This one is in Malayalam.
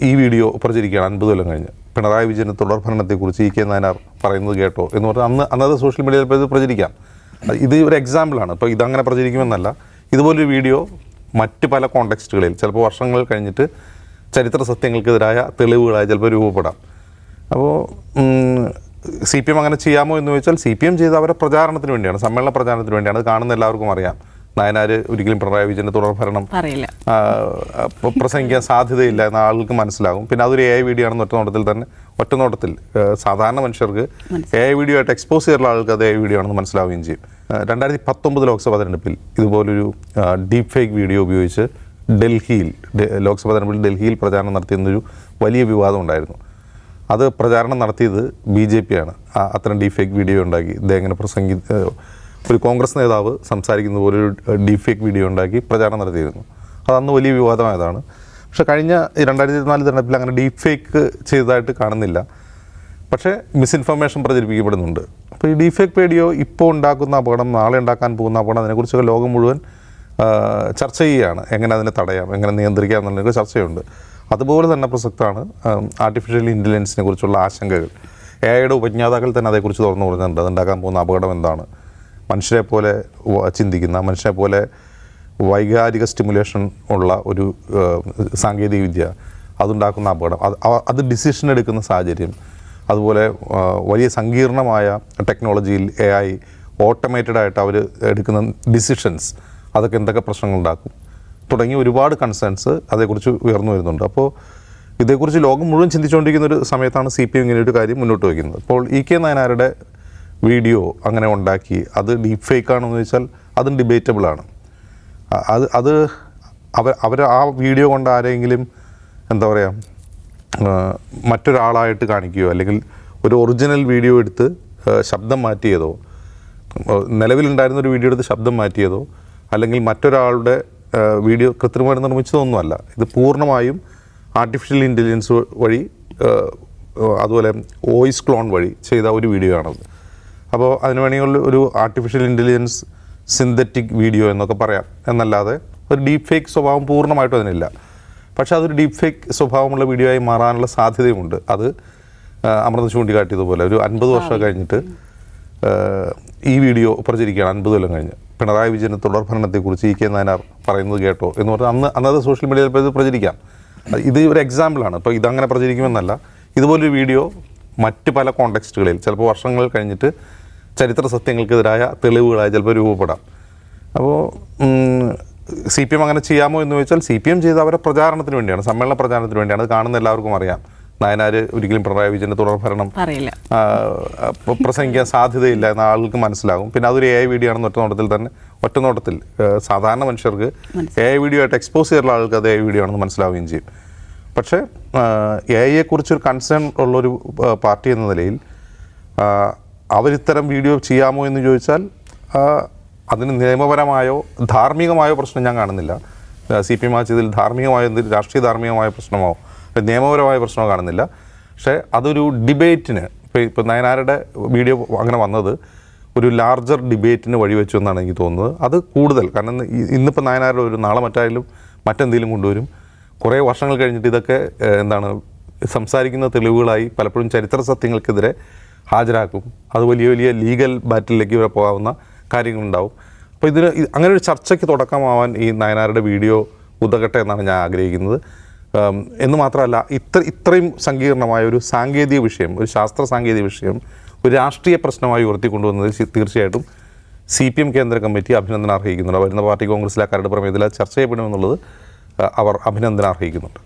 ഈ വീഡിയോ പ്രചരിക്കുകയാണ് 50 കൊല്ലം കഴിഞ്ഞ്. പിണറായി വിജയൻ്റെ തുടർ ഭരണത്തെക്കുറിച്ച് ഇ.കെ. നായനാർ പറയുന്നത് കേട്ടോ എന്ന് പറഞ്ഞാൽ അന്നത് സോഷ്യൽ മീഡിയയിൽ ഇത് പ്രചരിക്കാം. ഇത് ഒരു എക്സാമ്പിളാണ്. ഇപ്പോൾ ഇതങ്ങനെ പ്രചരിക്കുമെന്നല്ല, ഇതുപോലൊരു വീഡിയോ മറ്റ് പല കോണ്ടെക്സ്റ്റുകളിൽ ചിലപ്പോൾ വർഷങ്ങൾ കഴിഞ്ഞിട്ട് ചരിത്ര സത്യങ്ങൾക്കെതിരായ തെളിവുകളായി ചിലപ്പോൾ രൂപപ്പെടാം. അപ്പോൾ CPM അങ്ങനെ ചെയ്യാമോ എന്ന് ചോദിച്ചാൽ CPM ചെയ്ത് അവരുടെ പ്രചാരണത്തിന് വേണ്ടിയാണ്, സമ്മേളന പ്രചാരണത്തിന് വേണ്ടിയാണ്. അത് കാണുന്ന എല്ലാവർക്കും അറിയാം. നായനാർ ഒരിക്കലും പിണറായി വിജയൻ്റെ തുടർ ഭരണം പ്രസംഗിക്കാൻ സാധ്യതയില്ല എന്ന് ആളുകൾക്ക് മനസ്സിലാകും. പിന്നെ അതൊരു AI വീഡിയോ ആണെന്ന് ഒറ്റ നോട്ടത്തിൽ സാധാരണ മനുഷ്യർക്ക് AI വീഡിയോ ആയിട്ട് എക്സ്പോസ് ചെയ്തിട്ടുള്ള ആൾക്ക് അത് AI വീഡിയോ ആണെന്ന് മനസ്സിലാവുകയും ചെയ്യും. 2019 ലോക്സഭാ തെരഞ്ഞെടുപ്പിൽ ഇതുപോലൊരു ഡീപ് ഫേക്ക് വീഡിയോ ഉപയോഗിച്ച് ലോക്സഭാ തെരഞ്ഞെടുപ്പിൽ ഡൽഹിയിൽ പ്രചാരണം നടത്തിയെന്നൊരു വലിയ വിവാദം ഉണ്ടായിരുന്നു. അത് പ്രചാരണം നടത്തിയത് BJP ആണ്. അത്തരം ഡീപ് ഫേക്ക് വീഡിയോ ഉണ്ടാക്കി ഇതെങ്ങനെ ഒരു കോൺഗ്രസ് നേതാവ് സംസാരിക്കുന്ന പോലെ ഒരു ഡീപ് ഫേക്ക് വീഡിയോ ഉണ്ടാക്കി പ്രചാരണം നടത്തിയിരുന്നു. അതന്ന് വലിയ വിവാദമായതാണ്. പക്ഷേ കഴിഞ്ഞ 2024 തെരഞ്ഞെടുപ്പിൽ അങ്ങനെ ഡീപ് ഫേക്ക് ചെയ്തതായിട്ട് കാണുന്നില്ല. പക്ഷേ മിസ്ഇൻഫർമേഷൻ പ്രചരിപ്പിക്കപ്പെടുന്നുണ്ട്. അപ്പോൾ ഈ ഡീപ് ഫേക്ക് വീഡിയോ ഇപ്പോൾ ഉണ്ടാക്കുന്ന അപകടം, നാളെ ഉണ്ടാക്കാൻ പോകുന്ന അപകടം, അതിനെക്കുറിച്ചൊക്കെ ലോകം മുഴുവൻ ചർച്ച ചെയ്യുകയാണ്. എങ്ങനെ അതിനെ തടയാം, എങ്ങനെ നിയന്ത്രിക്കാം എന്നുള്ളതൊക്കെ ചർച്ചയുണ്ട്. അതുപോലെ തന്നെ പ്രസക്തമാണ് ആർട്ടിഫിഷ്യൽ ഇൻ്റലിജൻസിനെ കുറിച്ചുള്ള ആശങ്കകൾ. AI-യുടെ ഉപജ്ഞാതാക്കൾ തന്നെ അതേക്കുറിച്ച് തുറന്നു പറഞ്ഞിട്ടുണ്ട്. അതുണ്ടാക്കാൻ പോകുന്ന അപകടം എന്താണ്, മനുഷ്യരെ പോലെ ചിന്തിക്കുന്ന, മനുഷ്യരെ പോലെ വൈകാരിക സ്റ്റിമുലേഷൻ ഉള്ള ഒരു സാങ്കേതികവിദ്യ, അതുണ്ടാക്കുന്ന അപകടം, അത് ഡിസിഷൻ എടുക്കുന്ന സാഹചര്യം, അതുപോലെ വലിയ സങ്കീർണമായ ടെക്നോളജിയിൽ AI ഓട്ടോമേറ്റഡ് ആയിട്ട് അവർ എടുക്കുന്ന ഡിസിഷൻസ്, അതൊക്കെ എന്തൊക്കെ പ്രശ്നങ്ങളുണ്ടാക്കും തുടങ്ങി ഒരുപാട് കൺസേൺസ് അതേക്കുറിച്ച് ഉയർന്നു വരുന്നുണ്ട്. അപ്പോൾ ഇതേക്കുറിച്ച് ലോകം മുഴുവൻ ചിന്തിച്ചുകൊണ്ടിരിക്കുന്ന ഒരു സമയത്താണ് CPM ഇങ്ങനെ ഒരു കാര്യം മുന്നോട്ട് വയ്ക്കുന്നത്. അപ്പോൾ ഇ.കെ. നായനാരുടെ വീഡിയോ അങ്ങനെ ഉണ്ടാക്കി അത് ഡീപ്പ് ഫേക്ക് ആണെന്ന് ചോദിച്ചാൽ അതും ഡിബേറ്റബിളാണ്. അവർ ആ വീഡിയോ കൊണ്ട് ആരെങ്കിലും എന്താ പറയുക മറ്റൊരാളായിട്ട് കാണിക്കുകയോ അല്ലെങ്കിൽ ഒരു ഒറിജിനൽ വീഡിയോ എടുത്ത് ശബ്ദം മാറ്റിയതോ, നിലവിലുണ്ടായിരുന്നൊരു വീഡിയോ എടുത്ത് ശബ്ദം മാറ്റിയതോ അല്ലെങ്കിൽ മറ്റൊരാളുടെ വീഡിയോ കൃത്രിമമായി നിർമ്മിച്ചതൊന്നുമല്ല. ഇത് പൂർണ്ണമായും ആർട്ടിഫിഷ്യൽ ഇൻ്റലിജൻസ് വഴി അതുപോലെ വോയിസ് ക്ലോൺ വഴി ചെയ്ത ഒരു വീഡിയോ ആണത്. അപ്പോൾ അതിന് വേണമെങ്കിൽ ഒരു ആർട്ടിഫിഷ്യൽ ഇൻ്റലിജൻസ് സിന്തറ്റിക് വീഡിയോ എന്നൊക്കെ പറയാം എന്നല്ലാതെ ഒരു ഡീപ്പ് ഫേക്ക് സ്വഭാവം പൂർണ്ണമായിട്ടും അതിനില്ല. പക്ഷേ അതൊരു ഡീപ്പ് ഫേക്ക് സ്വഭാവമുള്ള വീഡിയോ ആയി മാറാനുള്ള സാധ്യതയുമുണ്ട്. അത് അമൃത ചൂണ്ടിക്കാട്ടിയതുപോലെ ഒരു 50 വർഷം കഴിഞ്ഞിട്ട് ഈ വീഡിയോ പ്രചരിക്കുകയാണ് 50 കൊല്ലം കഴിഞ്ഞ്. പിണറായി വിജയൻ്റെ തുടർ ഭരണത്തെക്കുറിച്ച് ഇ.കെ. നായനാർ പറയുന്നത് കേട്ടോ എന്ന് പറഞ്ഞാൽ അന്നത് സോഷ്യൽ മീഡിയയിൽ ഇത് പ്രചരിക്കാം. ഇത് ഒരു എക്സാമ്പിളാണ്. ഇപ്പോൾ ഇതങ്ങനെ പ്രചരിക്കുമെന്നല്ല, ഇതുപോലൊരു വീഡിയോ മറ്റ് പല കോണ്ടെക്സ്റ്റുകളിൽ ചിലപ്പോൾ വർഷങ്ങൾ കഴിഞ്ഞിട്ട് ചരിത്ര സത്യങ്ങൾക്കെതിരായ തെളിവുകളായി ചിലപ്പോൾ രൂപപ്പെടാം. അപ്പോൾ CPM അങ്ങനെ ചെയ്യാമോ എന്ന് ചോദിച്ചാൽ CPM ചെയ്ത് അവരുടെ പ്രചാരണത്തിന് വേണ്ടിയാണ്, സമ്മേളന പ്രചാരണത്തിന് വേണ്ടിയാണ്. അത് കാണുന്ന എല്ലാവർക്കും അറിയാം. നായനാർ ഒരിക്കലും പിണറായി വിജയൻ്റെ തുടർ ഭരണം പ്രസംഗിക്കാൻ സാധ്യതയില്ല എന്ന് ആളുകൾക്ക് മനസ്സിലാകും. പിന്നെ അതൊരു AI വീഡിയോ ആണെന്ന് ഒറ്റ നോട്ടത്തിൽ സാധാരണ മനുഷ്യർക്ക് AI വീഡിയോ ആയിട്ട് എക്സ്പോസ് ചെയ്തിട്ടുള്ള ആൾക്ക് അത് AI വീഡിയോ ആണെന്ന് മനസ്സിലാവുകയും ചെയ്യും. പക്ഷേ AI-യെക്കുറിച്ചൊരു കൺസേൺ ഉള്ളൊരു പാർട്ടി എന്ന നിലയിൽ അവരിത്തരം വീഡിയോ ചെയ്യാമോ എന്ന് ചോദിച്ചാൽ അതിന് നിയമപരമായോ ധാർമ്മികമായോ പ്രശ്നം ഞാൻ കാണുന്നില്ല. CPM ചെയ്തതിൽ ധാർമ്മികമായോ രാഷ്ട്രീയ ധാർമ്മികമായ പ്രശ്നമോ നിയമപരമായ പ്രശ്നമോ കാണുന്നില്ല. പക്ഷേ അതൊരു ഡിബേറ്റിന് ഇപ്പോൾ നയനാരുടെ വീഡിയോ അങ്ങനെ വന്നത് ഒരു ലാർജർ ഡിബേറ്റിന് വഴിവെച്ചു എന്നാണ് എനിക്ക് തോന്നുന്നത്. അത് കൂടുതൽ കാരണം ഇന്നിപ്പോൾ നയനാരുടെ ഒരു നാളെ മറ്റെന്തെങ്കിലും കൊണ്ടുവരും. കുറേ വർഷങ്ങൾ കഴിഞ്ഞിട്ട് ഇതൊക്കെ സംസാരിക്കുന്ന തെളിവുകളായി പലപ്പോഴും ചരിത്ര സത്യങ്ങൾക്കെതിരെ ഹാജരാക്കും. അത് വലിയ വലിയ ലീഗൽ ബാറ്റിലേക്ക് വരെ പോകാവുന്ന കാര്യങ്ങളുണ്ടാവും. അപ്പോൾ അങ്ങനെ ഒരു ചർച്ചയ്ക്ക് തുടക്കമാവാൻ ഈ നയനാരുടെ വീഡിയോ ഉതകട്ടെ എന്നാണ് ഞാൻ ആഗ്രഹിക്കുന്നത്. എന്ന് മാത്രമല്ല ഇത്രയും സങ്കീർണമായ ഒരു സാങ്കേതിക വിഷയം, ഒരു ശാസ്ത്ര സാങ്കേതിക വിഷയം ഒരു രാഷ്ട്രീയ പ്രശ്നമായി ഉയർത്തിക്കൊണ്ടുവന്നതിൽ തീർച്ചയായിട്ടും CPM കേന്ദ്ര കമ്മിറ്റി അഭിനന്ദനം അർഹിക്കുന്നുണ്ട്. വരുന്ന പാർട്ടി കോൺഗ്രസിലെ കരട് പ്രമേയത്തിൽ ചർച്ച ചെയ്യപ്പെടുമെന്നുള്ളത് അവർ അഭിനന്ദനം അർഹിക്കുന്നുണ്ട്.